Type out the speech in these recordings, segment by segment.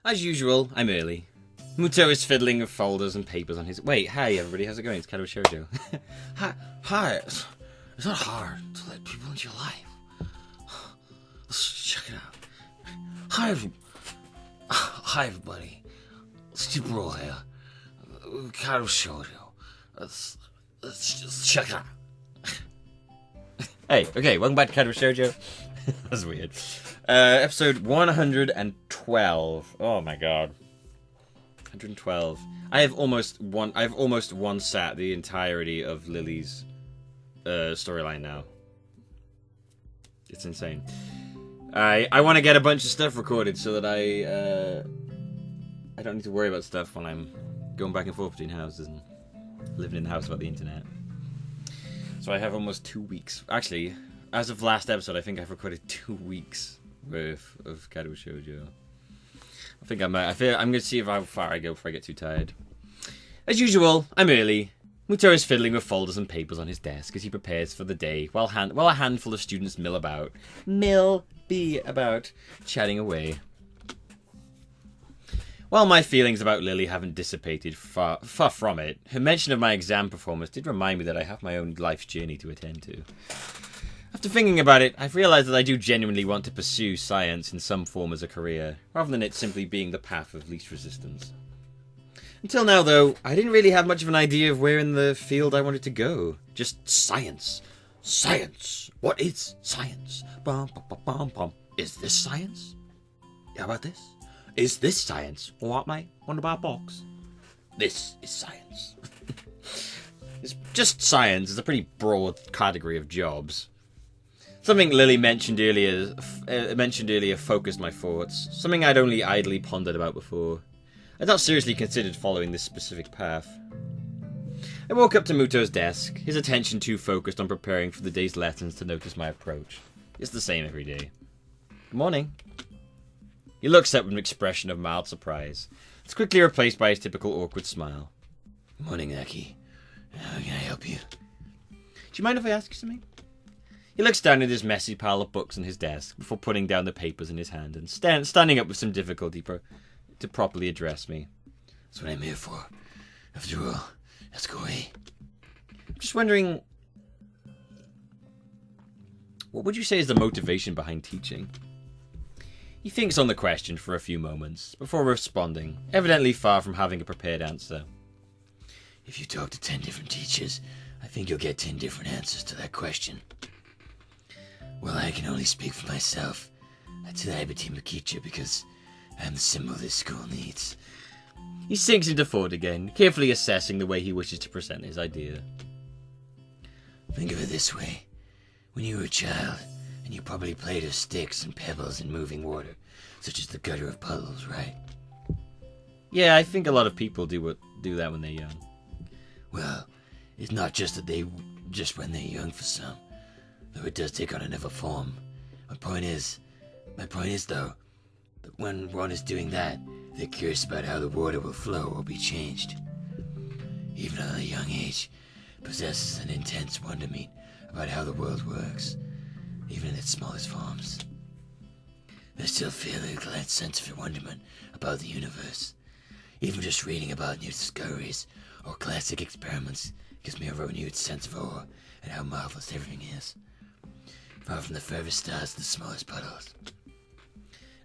As usual, I'm early. Muto is fiddling with folders and papers on his... Wait, hi everybody, how's it going? It's Katawa Shoujo. Hi. It's not hard to let people into your life. Let's check it out. Hi everybody. Steve Roll here. Katawa Shoujo. Let's just check it out. Hey, okay, welcome back to Katawa Shoujo. That's weird. Episode 112. Oh my god. 112. I've almost one-sat the entirety of Lily's storyline now. It's insane. I want to get a bunch of stuff recorded so that I don't need to worry about stuff when I'm going back and forth between houses and living in the house without the internet. So I have almost 2 weeks. Actually, as of last episode, I think I've recorded 2 weeks worth of Katawa Shoujo. I think I'm going to see how far I go before I get too tired. As usual, I'm early. Muto is fiddling with folders and papers on his desk as he prepares for the day, while a handful of students mill about, chatting away. While my feelings about Lily haven't dissipated, far from it, her mention of my exam performance did remind me that I have my own life's journey to attend to. After thinking about it, I've realised that I do genuinely want to pursue science in some form as a career, rather than it simply being the path of least resistance. Until now, though, I didn't really have much of an idea of where in the field I wanted to go. Just science. Science. What is science? Bum, bum, bum, bum, bum. Is this science? How about this? Is this science? What, mate? Want to buy a box? This is science. It's just science is a pretty broad category of jobs. Something Lily mentioned earlier focused my thoughts. Something I'd only idly pondered about before. I'd not seriously considered following this specific path. I woke up to Muto's desk, his attention too focused on preparing for the day's lessons to notice my approach. It's the same every day. Good morning. He looks up with an expression of mild surprise. It's quickly replaced by his typical awkward smile. Good morning, Aki. How can I help you? Do you mind if I ask you something? He looks down at his messy pile of books on his desk before putting down the papers in his hand and standing up with some difficulty to properly address me. That's what I'm here for. After all, let's go away. I'm just wondering, what would you say is the motivation behind teaching? He thinks on the question for a few moments before responding, evidently far from having a prepared answer. If you talk to 10 different teachers, I think you'll get 10 different answers to that question. Well, I can only speak for myself. I'd say I'm a team teacher because I'm the symbol this school needs. He sinks into thought again, carefully assessing the way he wishes to present his idea. Think of it this way. When you were a child, and you probably played with sticks and pebbles in moving water, such as the gutter of puddles, right? Yeah, I think a lot of people do that when they're young. Well, it's not just when they're young for some, though it does take on another form. My point is though, that when one is doing that, they're curious about how the water will flow or be changed. Even at a young age, possesses an intense wonderment about how the world works, even in its smallest forms. I still feel a glad sense of wonderment about the universe. Even just reading about new discoveries or classic experiments gives me a renewed sense of awe at how marvelous everything is. Far from the furthest stars to the smallest puddles.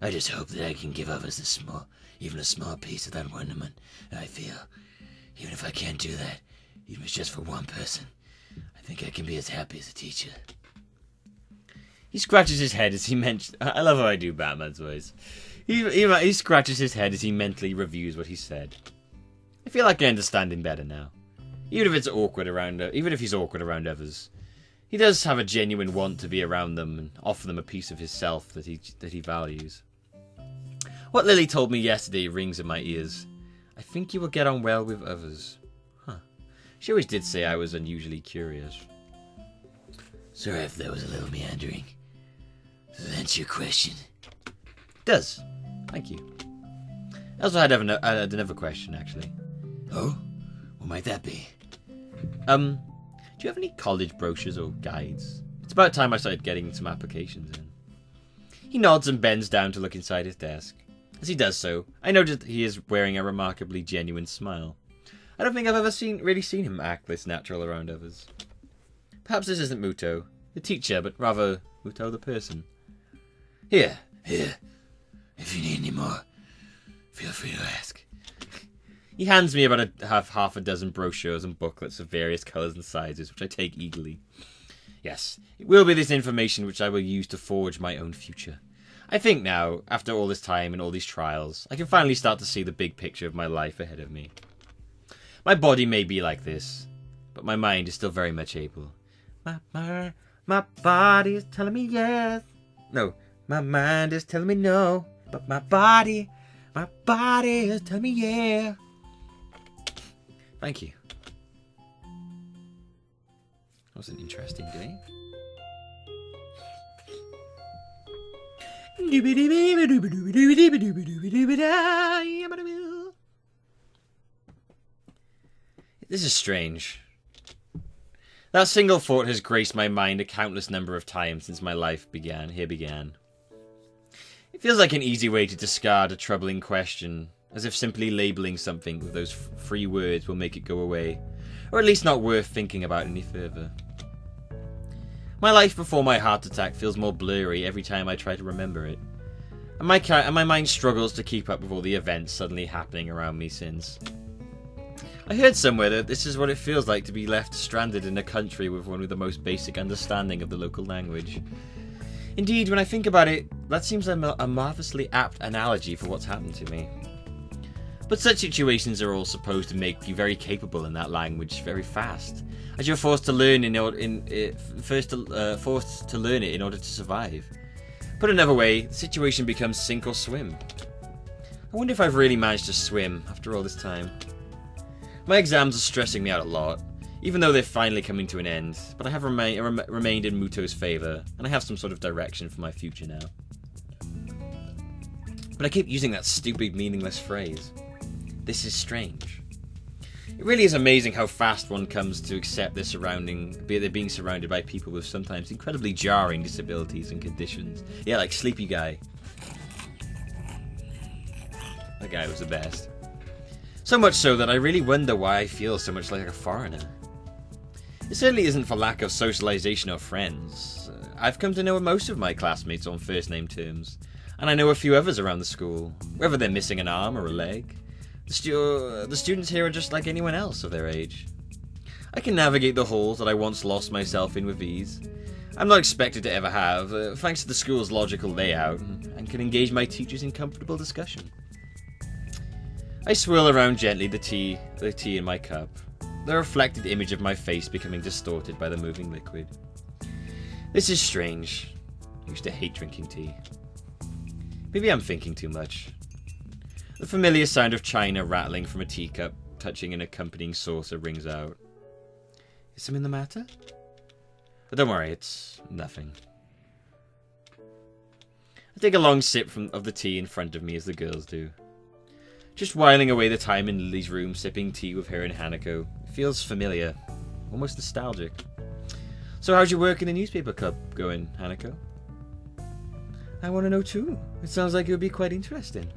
I just hope that I can give others even a small piece of that wonderment that I feel. Even if I can't do that, even if it's just for one person, I think I can be as happy as a teacher. He scratches his head as he mentions... I love how I do Batman's voice. He scratches his head as he mentally reviews what he said. I feel like I understand him better now. Even if he's awkward around others, he does have a genuine want to be around them and offer them a piece of his self that he values. What Lily told me yesterday rings in my ears. I think you will get on well with others. Huh. She always did say I was unusually curious. Sorry if that was a little meandering. Does that answer your question? It does. Thank you. I also had another question, actually. Oh? What might that be? Do you have any college brochures or guides? It's about time I started getting some applications in. He nods and bends down to look inside his desk. As he does so, I notice that he is wearing a remarkably genuine smile. I don't think I've ever really seen him act this natural around others. Perhaps this isn't Muto, the teacher, but rather Muto the person. Here. If you need any more, feel free to ask. He hands me about half a dozen brochures and booklets of various colours and sizes, which I take eagerly. Yes, it will be this information which I will use to forge my own future. I think now, after all this time and all these trials, I can finally start to see the big picture of my life ahead of me. My body may be like this, but my mind is still very much able. My body is telling me yes. No, my mind is telling me no. But my body is telling me yeah. Thank you. That was an interesting day. This is strange. That single thought has graced my mind a countless number of times since my life began. It feels like an easy way to discard a troubling question, as if simply labeling something with those three words will make it go away, or at least not worth thinking about any further. My life before my heart attack feels more blurry every time I try to remember it, and my mind struggles to keep up with all the events suddenly happening around me since. I heard somewhere that this is what it feels like to be left stranded in a country with one of the most basic understanding of the local language. Indeed, when I think about it, that seems a marvellously apt analogy for what's happened to me. But such situations are all supposed to make you very capable in that language very fast, as you're forced to learn forced to learn it in order to survive. Put another way, the situation becomes sink or swim. I wonder if I've really managed to swim after all this time. My exams are stressing me out a lot, even though they're finally coming to an end, but I have remained in Muto's favour, and I have some sort of direction for my future now. But I keep using that stupid, meaningless phrase. This is strange. It really is amazing how fast one comes to accept they're being surrounded by people with sometimes incredibly jarring disabilities and conditions. Yeah, like Sleepy Guy. That guy was the best. So much so that I really wonder why I feel so much like a foreigner. It certainly isn't for lack of socialization or friends. I've come to know most of my classmates on first name terms, and I know a few others around the school, whether they're missing an arm or a leg. The students here are just like anyone else of their age. I can navigate the halls that I once lost myself in with ease. I'm not expected to ever have, thanks to the school's logical layout, and can engage my teachers in comfortable discussion. I swirl around gently the tea in my cup, the reflected image of my face becoming distorted by the moving liquid. This is strange. I used to hate drinking tea. Maybe I'm thinking too much. The familiar sound of china rattling from a teacup touching an accompanying saucer rings out. Is something the matter? But don't worry, it's nothing. I take a long sip of the tea in front of me as the girls do. Just whiling away the time in Lily's room, sipping tea with her and Hanako. It feels familiar, almost nostalgic. So how's your work in the newspaper club going, Hanako? I want to know too. It sounds like it would be quite interesting.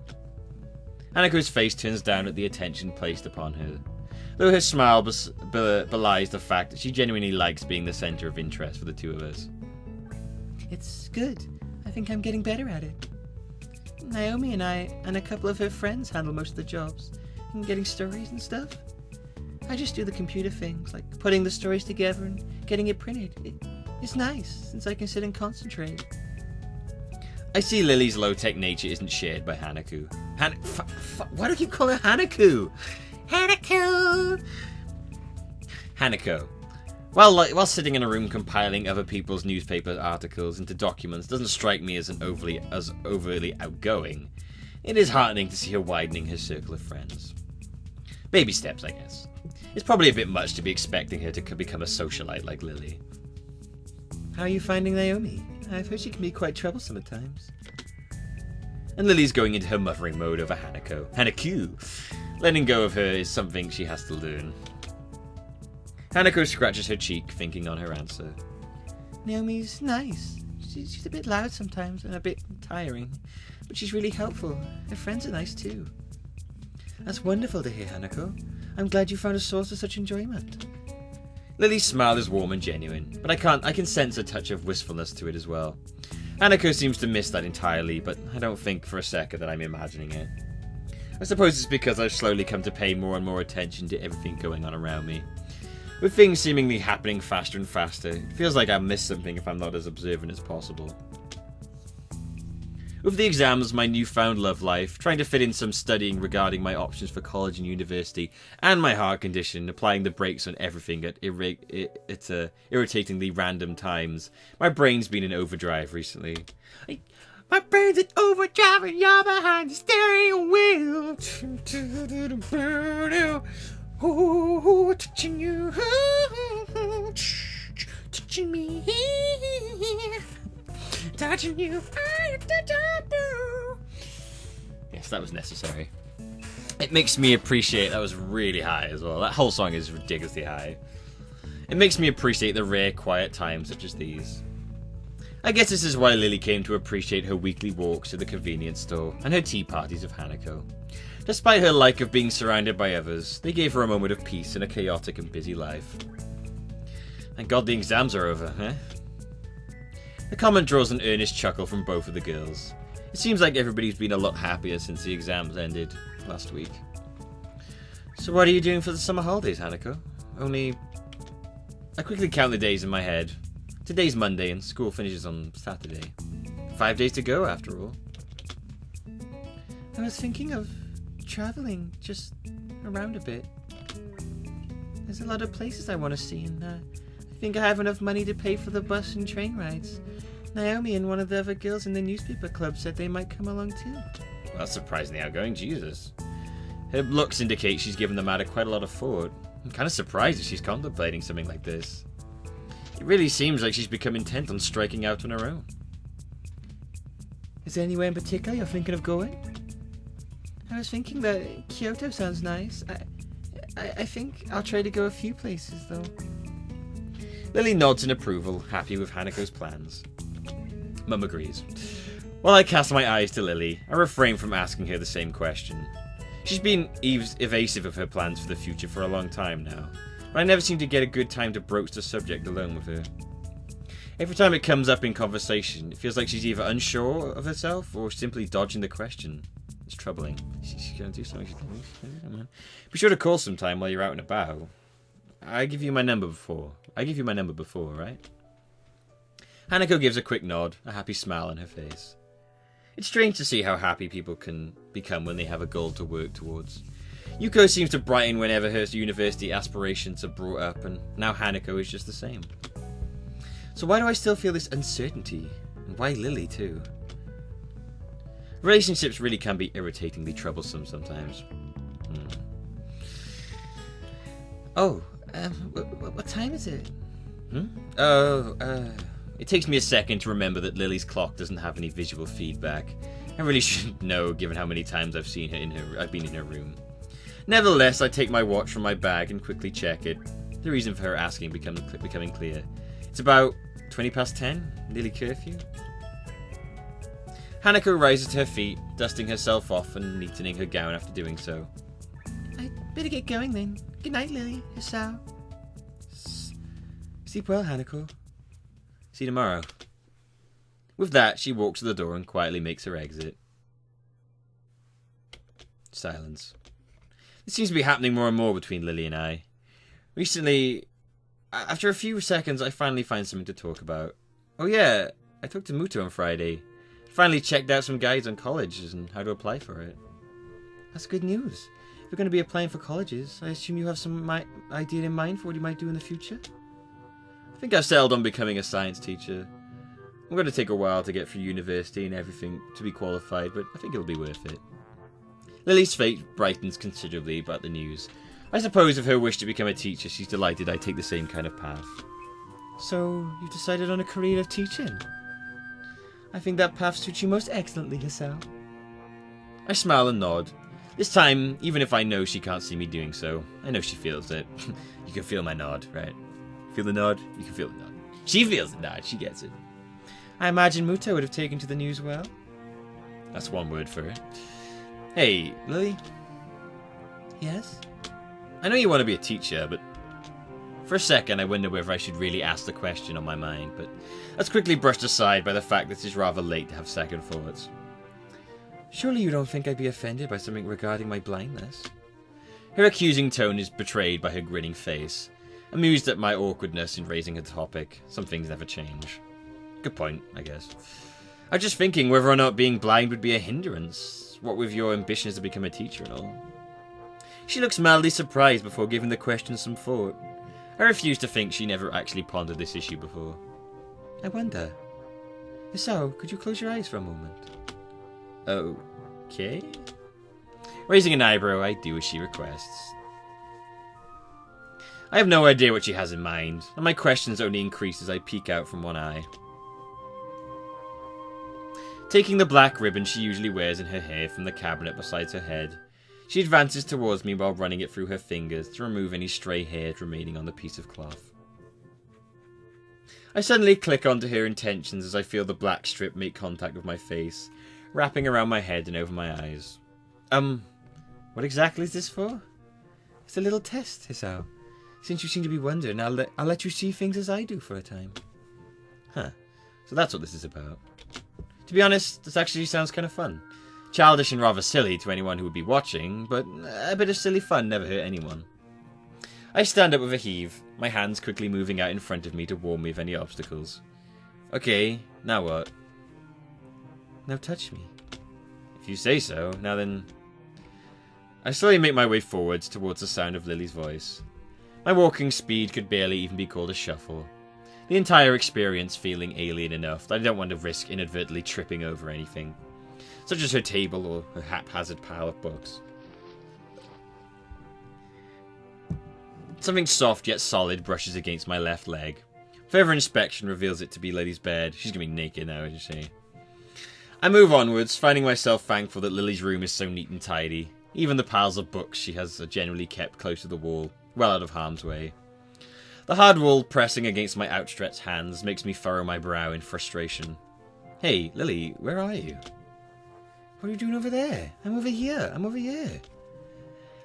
Hanako's face turns down at the attention placed upon her, though her smile belies the fact that she genuinely likes being the center of interest for the two of us. It's good. I think I'm getting better at it. Naomi and I and a couple of her friends handle most of the jobs, and getting stories and stuff. I just do the computer things, like putting the stories together and getting it printed. It's nice, since I can sit and concentrate. I see Lily's low-tech nature isn't shared by Hanako. Why do you call her Hanako? Hanako. While sitting in a room compiling other people's newspaper articles into documents doesn't strike me as overly outgoing, it is heartening to see her widening her circle of friends. Baby steps, I guess. It's probably a bit much to be expecting her to become a socialite like Lily. How are you finding Naomi? I've heard she can be quite troublesome at times. And Lily's going into her mothering mode over Hanako. Letting go of her is something she has to learn. Hanako scratches her cheek, thinking on her answer. Naomi's nice. She's a bit loud sometimes and a bit tiring. but she's really helpful. Her friends are nice too. That's wonderful to hear, Hanako. I'm glad you found a source of such enjoyment. Lily's smile is warm and genuine, but I can sense a touch of wistfulness to it as well. Hanako seems to miss that entirely, but I don't think for a second that I'm imagining it. I suppose it's because I've slowly come to pay more and more attention to everything going on around me. With things seemingly happening faster and faster, it feels like I miss something if I'm not as observant as possible. With the exams, my newfound love life, trying to fit in some studying regarding my options for college and university, and my heart condition, applying the brakes on everything at irritatingly random times, my brain's been in overdrive recently. My brain's in overdrive and you're behind the steering wheel. Oh, touching you, touching me, touching you. Yes, that was necessary. It makes me appreciate, that was really high as well. That whole song is ridiculously high. It makes me appreciate the rare quiet times such as these. I guess this is why Lily came to appreciate her weekly walks to the convenience store and her tea parties with Hanako. Despite her like of being surrounded by others, they gave her a moment of peace in a chaotic and busy life. Thank God the exams are over, eh? The comment draws an earnest chuckle from both of the girls. It seems like everybody's been a lot happier since the exams ended last week. So what are you doing for the summer holidays, Hanako? I quickly count the days in my head. Today's Monday and school finishes on Saturday. 5 days to go, after all. I was thinking of traveling just around a bit. There's a lot of places I want to see, and I think I have enough money to pay for the bus and train rides. Naomi and one of the other girls in the newspaper club said they might come along too. Well, that's surprisingly outgoing, Jesus. Her looks indicate she's given the matter quite a lot of thought. I'm kind of surprised if she's contemplating something like this. It really seems like she's become intent on striking out on her own. Is there anywhere in particular you're thinking of going? I was thinking that Kyoto sounds nice. I think I'll try to go a few places though. Lily nods in approval, happy with Hanako's plans. Mum agrees. While I cast my eyes to Lily, I refrain from asking her the same question. She's been evasive of her plans for the future for a long time now, but I never seem to get a good time to broach the subject alone with her. Every time it comes up in conversation, it feels like she's either unsure of herself or simply dodging the question. It's troubling. She's going to do something. Be sure to call sometime while you're out and about. I give you my number before, right? Hanako gives a quick nod, a happy smile on her face. It's strange to see how happy people can become when they have a goal to work towards. Yuko seems to brighten whenever her university aspirations are brought up, and now Hanako is just the same. So why do I still feel this uncertainty? And why Lily too? Relationships really can be irritatingly troublesome sometimes. What time is it? It takes me a second to remember that Lily's clock doesn't have any visual feedback. I really shouldn't know, given how many times I've been in her room. Nevertheless, I take my watch from my bag and quickly check it. The reason for her asking becoming clear. It's about 20 past 10, nearly curfew. Hanako rises to her feet, dusting herself off and neatening her gown after doing so. I'd better get going then. Good night, Lily. Hisao. Sleep well, Hanako. See you tomorrow. With that, she walks to the door and quietly makes her exit. Silence. This seems to be happening more and more between Lily and I. Recently, after a few seconds, I finally find something to talk about. Oh yeah, I talked to Muto on Friday. Finally checked out some guides on colleges and how to apply for it. That's good news. If you're going to be applying for colleges, I assume you have some idea in mind for what you might do in the future? I think I've settled on becoming a science teacher. I'm going to take a while to get through university and everything to be qualified, but I think it'll be worth it. Lily's face brightens considerably about the news. I suppose with her wish to become a teacher, she's delighted I take the same kind of path. So, you've decided on a career of teaching? I think that path suits you most excellently, Hisao. I smile and nod. This time, even if I know she can't see me doing so, I know she feels it. You can feel my nod, right? Feel the nod? You can feel the nod. She feels the nod, she gets it. I imagine Muto would have taken to the news well. That's one word for it. Hey, Lily? Yes? I know you want to be a teacher, but for a second I wonder whether I should really ask the question on my mind, but that's quickly brushed aside by the fact that it's rather late to have second thoughts. Surely you don't think I'd be offended by something regarding my blindness? Her accusing tone is betrayed by her grinning face. Amused at my awkwardness in raising a topic, some things never change. Good point, I guess. I was just thinking whether or not being blind would be a hindrance, what with your ambitions to become a teacher and all. She looks mildly surprised before giving the question some thought. I refuse to think she never actually pondered this issue before. I wonder. Hisao, could you close your eyes for a moment? Okay. Raising an eyebrow, I do as she requests. I have no idea what she has in mind, and my questions only increase as I peek out from one eye. Taking the black ribbon she usually wears in her hair from the cabinet beside her head, she advances towards me while running it through her fingers to remove any stray hairs remaining on the piece of cloth. I suddenly click onto her intentions as I feel the black strip make contact with my face, wrapping around my head and over my eyes. What exactly is this for? It's a little test, Hisao. Since you seem to be wondering, I'll let you see things as I do for a time. Huh. So that's what this is about. To be honest, this actually sounds kind of fun. Childish and rather silly to anyone who would be watching, but a bit of silly fun never hurt anyone. I stand up with a heave, my hands quickly moving out in front of me to warn me of any obstacles. Okay, now what? Now touch me. If you say so, now then... I slowly make my way forwards towards the sound of Lily's voice. My walking speed could barely even be called a shuffle. The entire experience feeling alien enough that I don't want to risk inadvertently tripping over anything, such as her table or her haphazard pile of books. Something soft yet solid brushes against my left leg. Further inspection reveals it to be Lily's bed. She's going to be naked now, isn't she? I move onwards, finding myself thankful that Lily's room is so neat and tidy. Even the piles of books she has are generally kept close to the wall, well out of harm's way. The hard wall pressing against my outstretched hands makes me furrow my brow in frustration. Hey, Lily, where are you? What are you doing over there? I'm over here.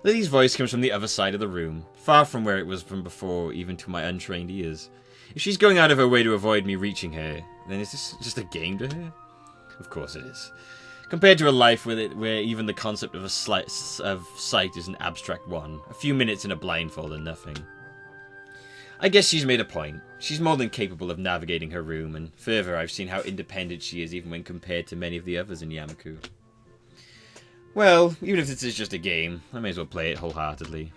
Lily's voice comes from the other side of the room, far from where it was from before, even to my untrained ears. If she's going out of her way to avoid me reaching her, then is this just a game to her? Of course it is. Compared to a life where even the concept of sight is an abstract one, a few minutes in a blindfold and nothing. I guess she's made a point. She's more than capable of navigating her room, and further, I've seen how independent she is even when compared to many of the others in Yamaku. Well, even if this is just a game, I may as well play it wholeheartedly.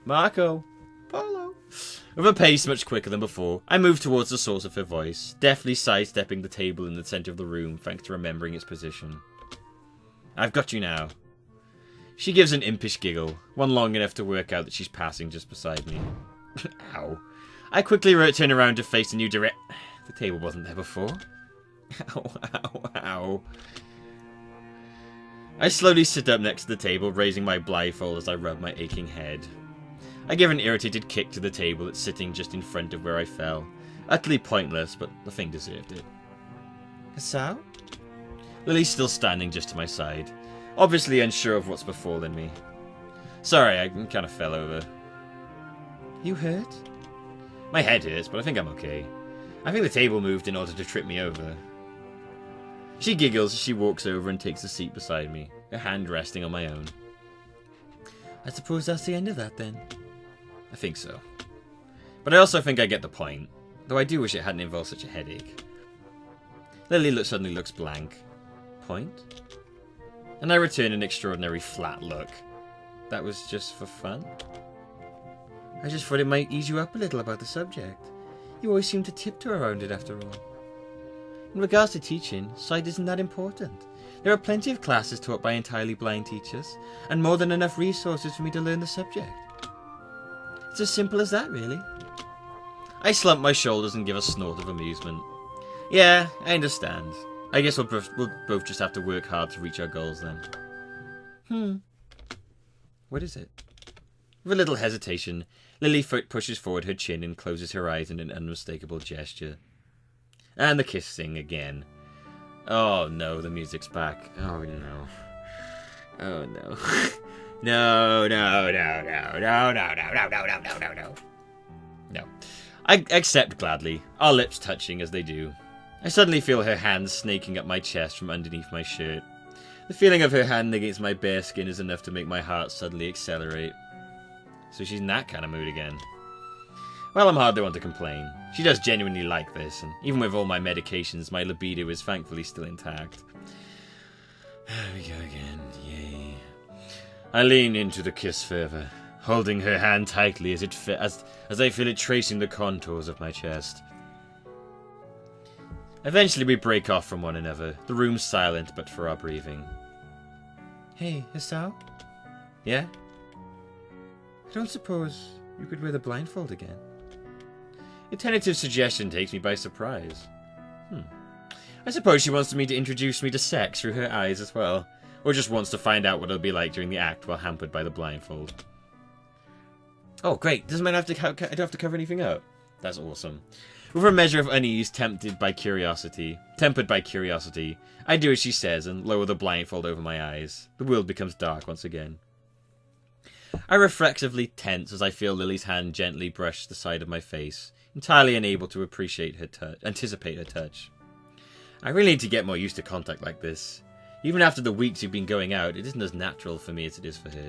Marco! Polo! With a pace much quicker than before, I move towards the source of her voice, deftly sidestepping the table in the centre of the room thanks to remembering its position. I've got you now. She gives an impish giggle, one long enough to work out that she's passing just beside me. Ow. I quickly turn around to face a new direct... The table wasn't there before. Ow. I slowly sit up next to the table, raising my blindfold as I rub my aching head. I give an irritated kick to the table that's sitting just in front of where I fell. Utterly pointless, but the thing deserved it. Hisao? Lily's still standing just to my side, obviously unsure of what's befallen me. Sorry, I kind of fell over. You hurt? My head hurts, but I think I'm okay. I think the table moved in order to trip me over. She giggles as she walks over and takes a seat beside me, her hand resting on my own. I suppose that's the end of that then. I think so. But I also think I get the point, though I do wish it hadn't involved such a headache. Lily suddenly looks blank. Point? And I return an extraordinary flat look. That was just for fun? I just thought it might ease you up a little about the subject. You always seem to tiptoe around it after all. In regards to teaching, sight isn't that important. There are plenty of classes taught by entirely blind teachers, and more than enough resources for me to learn the subject. It's as simple as that, really. I slump my shoulders and give a snort of amusement. Yeah, I understand. I guess we'll both just have to work hard to reach our goals then. What is it? With a little hesitation, Lily pushes forward her chin and closes her eyes in an unmistakable gesture. And the kiss thing again. Oh no, the music's back. Oh no. Oh no. No, no, no, no, no, no, no, no, no, no, no, no, no. No. I accept gladly, our lips touching as they do. I suddenly feel her hand snaking up my chest from underneath my shirt. The feeling of her hand against my bare skin is enough to make my heart suddenly accelerate. So she's in that kind of mood again. Well, I'm hardly one to complain. She does genuinely like this, and even with all my medications, my libido is thankfully still intact. There we go again, yay. I lean into the kiss further, holding her hand tightly as I feel it tracing the contours of my chest. Eventually we break off from one another, the room silent but for our breathing. Hey, Hisao? Yeah? I don't suppose you could wear the blindfold again? A tentative suggestion takes me by surprise. I suppose she wants me to introduce me to sex through her eyes as well, or just wants to find out what it'll be like during the act while hampered by the blindfold. Oh, great! Doesn't mean I don't have to cover anything up. That's awesome. With a measure of unease tempered by curiosity, I do as she says and lower the blindfold over my eyes. The world becomes dark once again. I reflexively tense as I feel Lily's hand gently brush the side of my face, entirely unable to anticipate her touch. I really need to get more used to contact like this. Even after the weeks we've been going out, it isn't as natural for me as it is for her.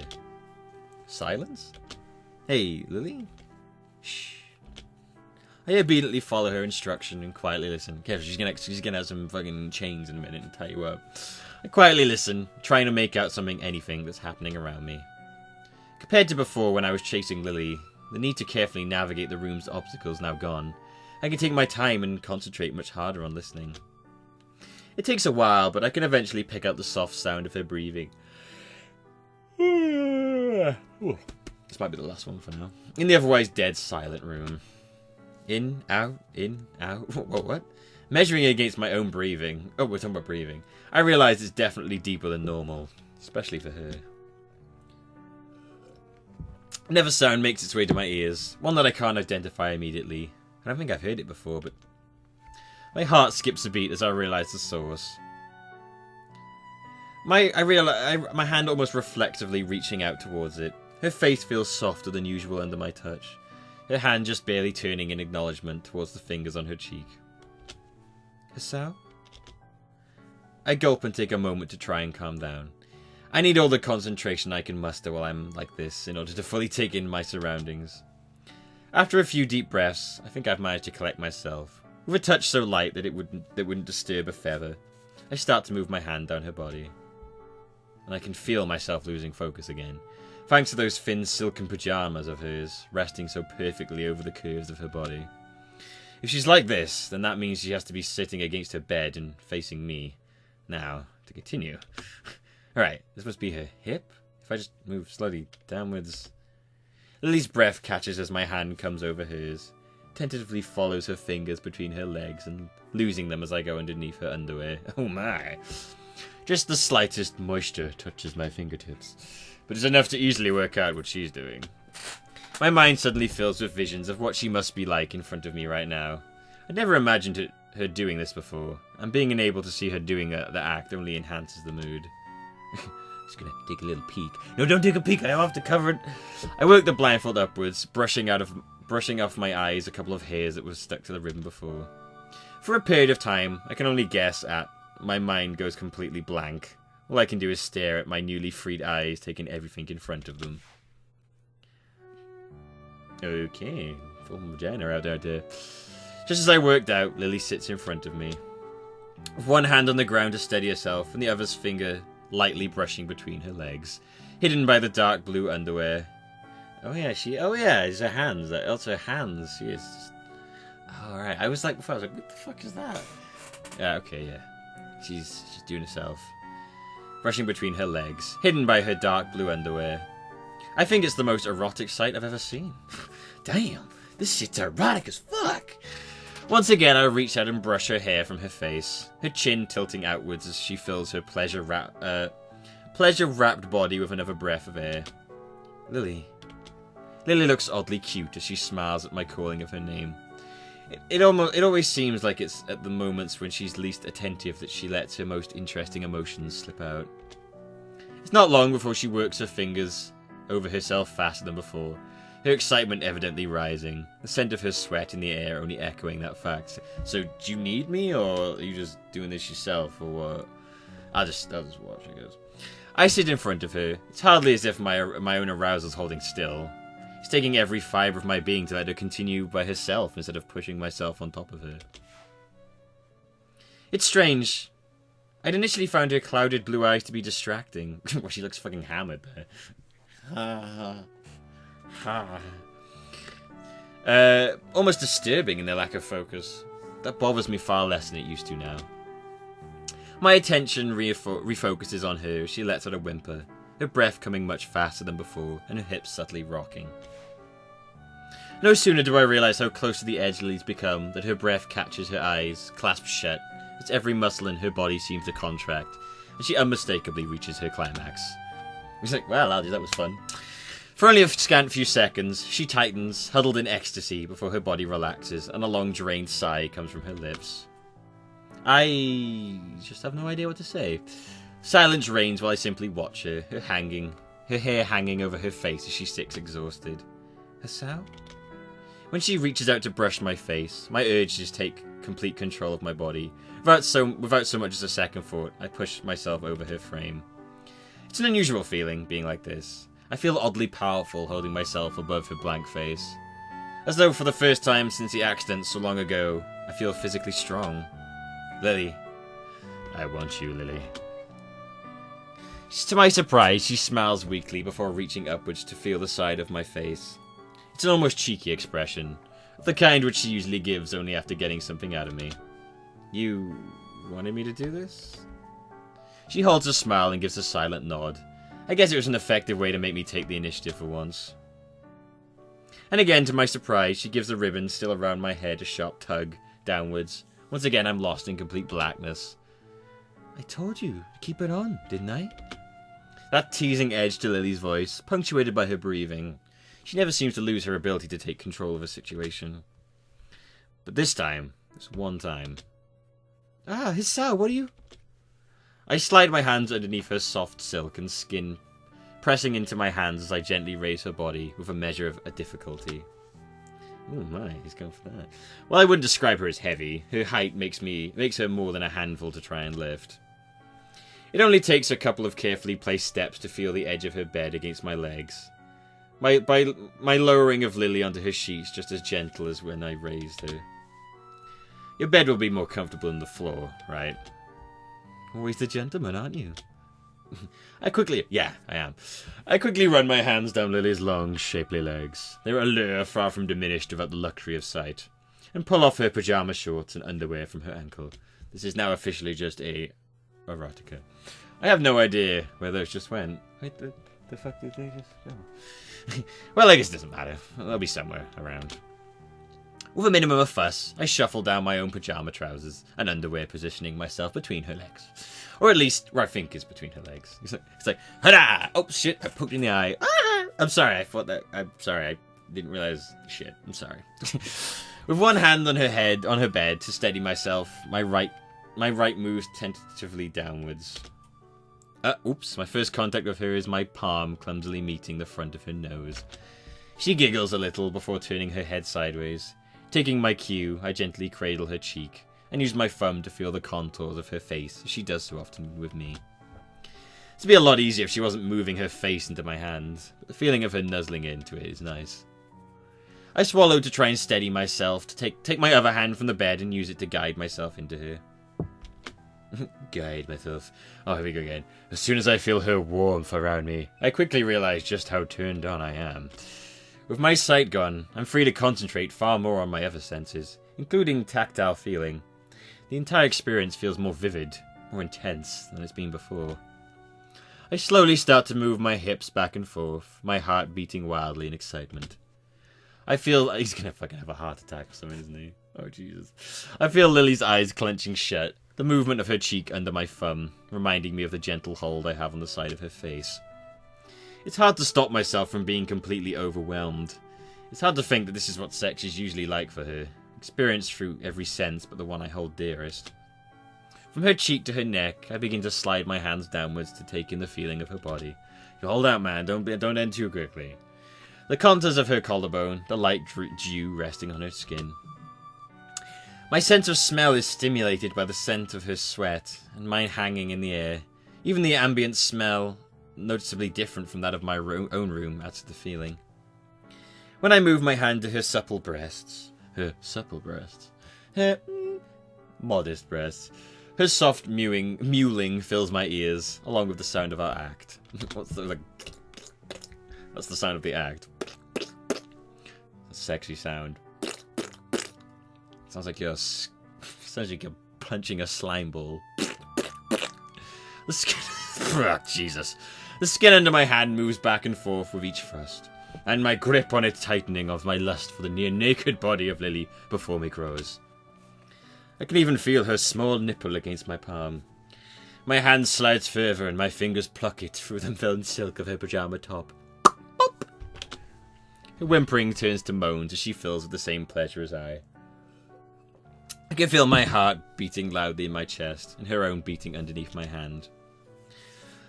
Silence? Hey, Lily? Shh. I obediently follow her instruction and quietly listen. Careful, she's gonna have some fucking chains in a minute and tie you up. I quietly listen, trying to make out anything that's happening around me. Compared to before when I was chasing Lily, the need to carefully navigate the room's obstacles now gone. I can take my time and concentrate much harder on listening. It takes a while, but I can eventually pick up the soft sound of her breathing. This might be the last one for now. In the otherwise dead silent room. In, out, what? Measuring against my own breathing. Oh, we're talking about breathing. I realise it's definitely deeper than normal, especially for her. Another sound makes its way to my ears, one that I can't identify immediately. I don't think I've heard it before, but my heart skips a beat as I realise the source. My hand almost reflexively reaching out towards it. Her face feels softer than usual under my touch. Her hand just barely turning in acknowledgement towards the fingers on her cheek. Hisao? I gulp and take a moment to try and calm down. I need all the concentration I can muster while I'm like this in order to fully take in my surroundings. After a few deep breaths, I think I've managed to collect myself. With a touch so light that it wouldn't disturb a feather, I start to move my hand down her body. And I can feel myself losing focus again, thanks to those thin silken pajamas of hers, resting so perfectly over the curves of her body. If she's like this, then that means she has to be sitting against her bed and facing me. Now, to continue. Alright, this must be her hip? If I just move slowly downwards. Lily's breath catches as my hand comes over hers, tentatively follows her fingers between her legs and losing them as I go underneath her underwear. Oh my. Just the slightest moisture touches my fingertips, but it's enough to easily work out what she's doing. My mind suddenly fills with visions of what she must be like in front of me right now. I'd never imagined her doing this before, and being unable to see her doing the act only enhances the mood. Just gonna take a little peek. No, don't take a peek, I have to cover it. I work the blindfold upwards, brushing off my eyes a couple of hairs that was stuck to the ribbon before. For a period of time, I can only guess at, my mind goes completely blank. All I can do is stare at my newly freed eyes, taking everything in front of them. Okay, full vagina out there. Just as I worked out, Lily sits in front of me. With one hand on the ground to steady herself, and the other's finger lightly brushing between her legs, hidden by the dark blue underwear. It's her hands. That's her hands. She is. Alright, I was like before, I was like, what the fuck is that? Yeah. She's doing herself. Brushing between her legs, hidden by her dark blue underwear. I think it's the most erotic sight I've ever seen. Damn, this shit's erotic as fuck. Once again, I reach out and brush her hair from her face, her chin tilting outwards as she fills her pleasure-wrapped body with another breath of air. Lily looks oddly cute as she smiles at my calling of her name. It always seems like it's at the moments when she's least attentive that she lets her most interesting emotions slip out. It's not long before she works her fingers over herself faster than before, her excitement evidently rising, the scent of her sweat in the air only echoing that fact. So, do you need me, or are you just doing this yourself, or what? I'll just watch, I guess. I sit in front of her. It's hardly as if my own arousal's holding still. It's taking every fibre of my being to let her continue by herself instead of pushing myself on top of her. It's strange. I'd initially found her clouded blue eyes to be distracting. Well, she looks fucking hammered there. Almost disturbing in their lack of focus. That bothers me far less than it used to now. My attention refocuses on her as she lets out a whimper, her breath coming much faster than before, and her hips subtly rocking. No sooner do I realise how close to the edge Lily's become that her breath catches her eyes, clasped shut, as every muscle in her body seems to contract, and she unmistakably reaches her climax. He's like, well, Algie, that was fun. For only a scant few seconds, she tightens, huddled in ecstasy, before her body relaxes, and a long drained sigh comes from her lips. I just have no idea what to say. Silence reigns while I simply watch her, her hair hanging over her face as she sits exhausted. Hisao? When she reaches out to brush my face, my urges take complete control of my body. Without so much as a second thought, I push myself over her frame. It's an unusual feeling, being like this. I feel oddly powerful holding myself above her blank face. As though for the first time since the accident so long ago, I feel physically strong. Lily. I want you, Lily. To my surprise, she smiles weakly before reaching upwards to feel the side of my face. It's an almost cheeky expression, the kind which she usually gives only after getting something out of me. You wanted me to do this? She holds a smile and gives a silent nod. I guess it was an effective way to make me take the initiative for once. And again, to my surprise, she gives the ribbon still around my head a sharp tug downwards. Once again, I'm lost in complete blackness. I told you to keep it on, didn't I? That teasing edge to Lily's voice, punctuated by her breathing. She never seems to lose her ability to take control of a situation. But this one time... Ah, Hisao, what are you... I slide my hands underneath her soft silk and skin, pressing into my hands as I gently raise her body with a measure of a difficulty. Oh my, he's going for that. Well, I wouldn't describe her as heavy. Her height makes her more than a handful to try and lift. It only takes a couple of carefully placed steps to feel the edge of her bed against my legs. My lowering of Lily onto her sheets just as gentle as when I raised her. Your bed will be more comfortable than the floor, right? Always the gentleman, aren't you? Yeah, I am. I quickly run my hands down Lily's long, shapely legs. Their allure far from diminished without the luxury of sight. And pull off her pyjama shorts and underwear from her ankle. This is now officially just a erotica. I have no idea where those just went. Wait, the fuck did they just go? Well, I guess it doesn't matter. They'll be somewhere around. With a minimum of fuss, I shuffle down my own pyjama trousers and underwear, positioning myself between her legs. Or at least, where I think is between her legs. It's like, hurrah! Oh, shit, I poked in the eye. Ah! I'm sorry, I'm sorry, I didn't realize. Shit, I'm sorry. With one hand on her bed to steady myself, my right moves tentatively downwards. Oops, my first contact with her is my palm clumsily meeting the front of her nose. She giggles a little before turning her head sideways. Taking my cue, I gently cradle her cheek and use my thumb to feel the contours of her face as she does so often with me. It'd be a lot easier if she wasn't moving her face into my hands, but the feeling of her nuzzling into it is nice. I swallow to try and steady myself, to take my other hand from the bed and use it to guide myself into her. Guide myself. Oh, here we go again. As soon as I feel her warmth around me, I quickly realize just how turned on I am. With my sight gone, I'm free to concentrate far more on my other senses, including tactile feeling. The entire experience feels more vivid, more intense than it's been before. I slowly start to move my hips back and forth, my heart beating wildly in excitement. I feel... He's gonna fucking have a heart attack or something, isn't he? Oh, Jesus. I feel Lily's eyes clenching shut, the movement of her cheek under my thumb, reminding me of the gentle hold I have on the side of her face. It's hard to stop myself from being completely overwhelmed. It's hard to think that this is what sex is usually like for her, experienced through every sense but the one I hold dearest. From her cheek to her neck, I begin to slide my hands downwards to take in the feeling of her body. You hold out, man. Don't end too quickly. The contours of her collarbone, the light dew resting on her skin. My sense of smell is stimulated by the scent of her sweat, and mine hanging in the air. Even the ambient smell, noticeably different from that of my own room, adds to the feeling. When I move my hand to her supple breasts, her modest breasts, her soft mewling fills my ears, along with the sound of our act. That's the sound of the act. A sexy sound. Sounds like you're punching a slime ball. The skin, oh, Jesus. The skin under my hand moves back and forth with each thrust, and my grip on it tightening of my lust for the near-naked body of Lily before me grows. I can even feel her small nipple against my palm. My hand slides further and my fingers pluck it through the velvet silk of her pajama top. Boop. Her whimpering turns to moans as she fills with the same pleasure as I. I can feel my heart beating loudly in my chest and her own beating underneath my hand.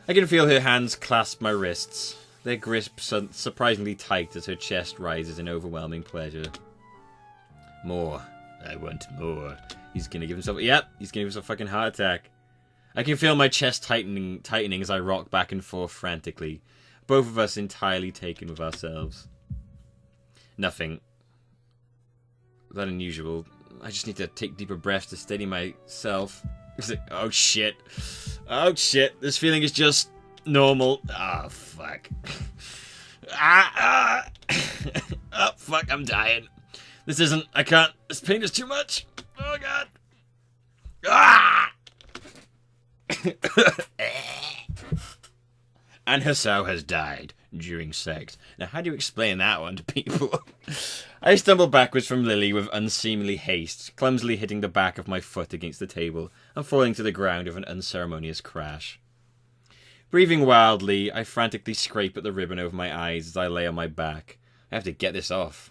I can feel her hands clasp my wrists, their grip surprisingly tight as her chest rises in overwhelming pleasure. More. I want more. He's gonna give himself... Yep, he's gonna give himself a fucking heart attack. I can feel my chest tightening as I rock back and forth frantically, both of us entirely taken with ourselves. Nothing that unusual. I just need to take deeper breaths to steady myself. It's like, oh shit. Oh shit. This feeling is just normal. Oh fuck. Oh fuck, I'm dying. This isn't, I can't, this pain is too much. Oh god. Ah! And Hisao has died during sex. Now, how do you explain that one to people? I stumble backwards from Lily with unseemly haste, clumsily hitting the back of my foot against the table and falling to the ground with an unceremonious crash. Breathing wildly, I frantically scrape at the ribbon over my eyes as I lay on my back. I have to get this off.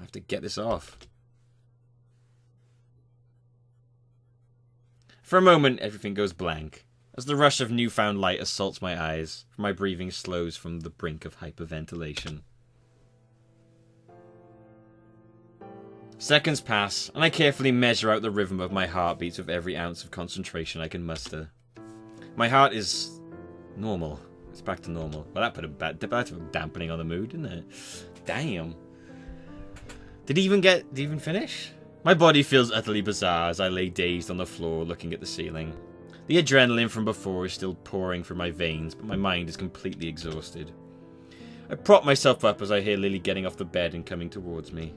For a moment, everything goes blank, as the rush of newfound light assaults my eyes, my breathing slows from the brink of hyperventilation. Seconds pass, and I carefully measure out the rhythm of my heartbeats with every ounce of concentration I can muster. My heart is normal. It's back to normal. Well, that put a bit of dampening on the mood, didn't it? Damn. Did he even finish? My body feels utterly bizarre as I lay dazed on the floor looking at the ceiling. The adrenaline from before is still pouring through my veins, but my mind is completely exhausted. I prop myself up as I hear Lily getting off the bed and coming towards me.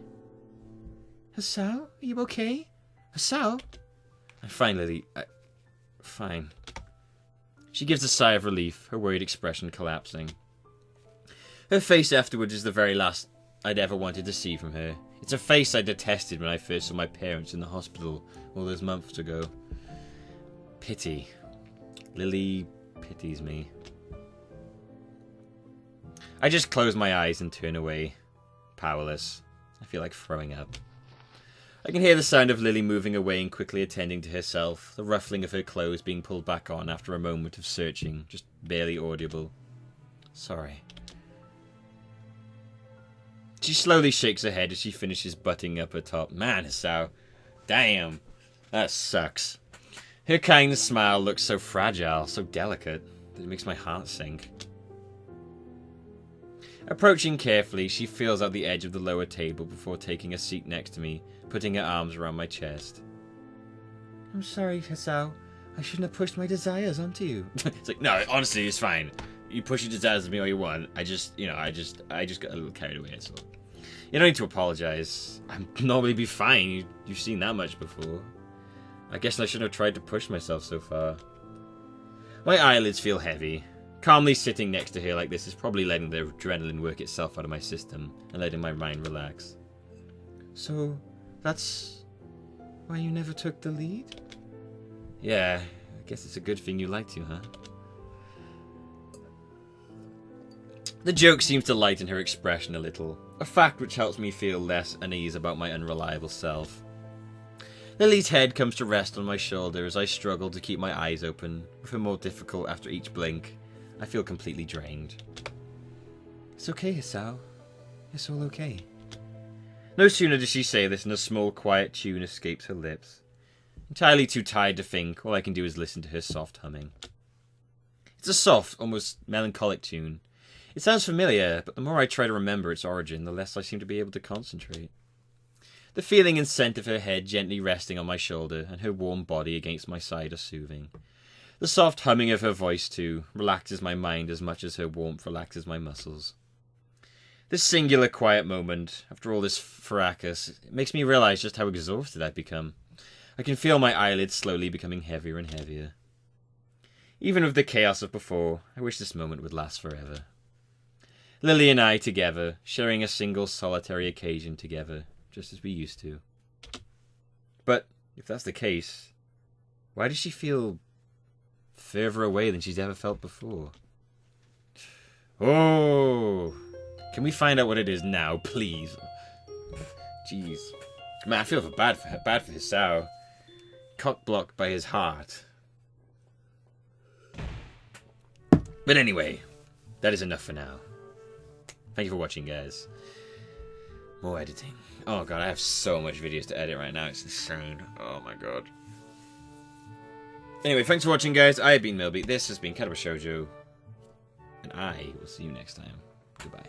Hisao, are you okay? Hisao? I'm fine, Lily. Fine. She gives a sigh of relief, her worried expression collapsing. Her face afterwards is the very last I'd ever wanted to see from her. It's a face I detested when I first saw my parents in the hospital all those months ago. Pity. Lily pities me. I just close my eyes and turn away. Powerless. I feel like throwing up. I can hear the sound of Lily moving away and quickly attending to herself, the ruffling of her clothes being pulled back on after a moment of searching, just barely audible. Sorry. She slowly shakes her head as she finishes buttoning up her top. Man, Hisao. Damn. That sucks. Her kind smile looks so fragile, so delicate, that it makes my heart sink. Approaching carefully, she feels out the edge of the lower table before taking a seat next to me, putting her arms around my chest. I'm sorry, Hisao. I shouldn't have pushed my desires onto you. It's like, no, honestly, it's fine. You push your desires on me all you want. I just got a little carried away, so. You don't need to apologize. I'd normally be fine. You've seen that much before. I guess I shouldn't have tried to push myself so far. My eyelids feel heavy. Calmly sitting next to her like this is probably letting the adrenaline work itself out of my system and letting my mind relax. So, that's why you never took the lead? Yeah, I guess it's a good thing you like to, huh? The joke seems to lighten her expression a little, a fact which helps me feel less unease about my unreliable self. Lily's head comes to rest on my shoulder as I struggle to keep my eyes open, with her more difficult after each blink. I feel completely drained. It's okay, Hisao. It's all okay. No sooner does she say this than a small, quiet tune escapes her lips. Entirely too tired to think, all I can do is listen to her soft humming. It's a soft, almost melancholic tune. It sounds familiar, but the more I try to remember its origin, the less I seem to be able to concentrate. The feeling and scent of her head gently resting on my shoulder and her warm body against my side are soothing. The soft humming of her voice, too, relaxes my mind as much as her warmth relaxes my muscles. This singular quiet moment, after all this fracas, it makes me realize just how exhausted I've become. I can feel my eyelids slowly becoming heavier and heavier. Even with the chaos of before, I wish this moment would last forever. Lily and I together, sharing a single solitary occasion together, just as we used to. But, if that's the case, why does she feel further away than she's ever felt before? Oh! Can we find out what it is now, please? Jeez. Man, I feel bad for Hisao. Cock-blocked by his heart. But anyway, that is enough for now. Thank you for watching, guys. More editing. Oh god, I have so much videos to edit right now. It's insane. Oh my god. Anyway, thanks for watching, guys. I have been Millbee. This has been Katawa Shoujo. And I will see you next time. Goodbye.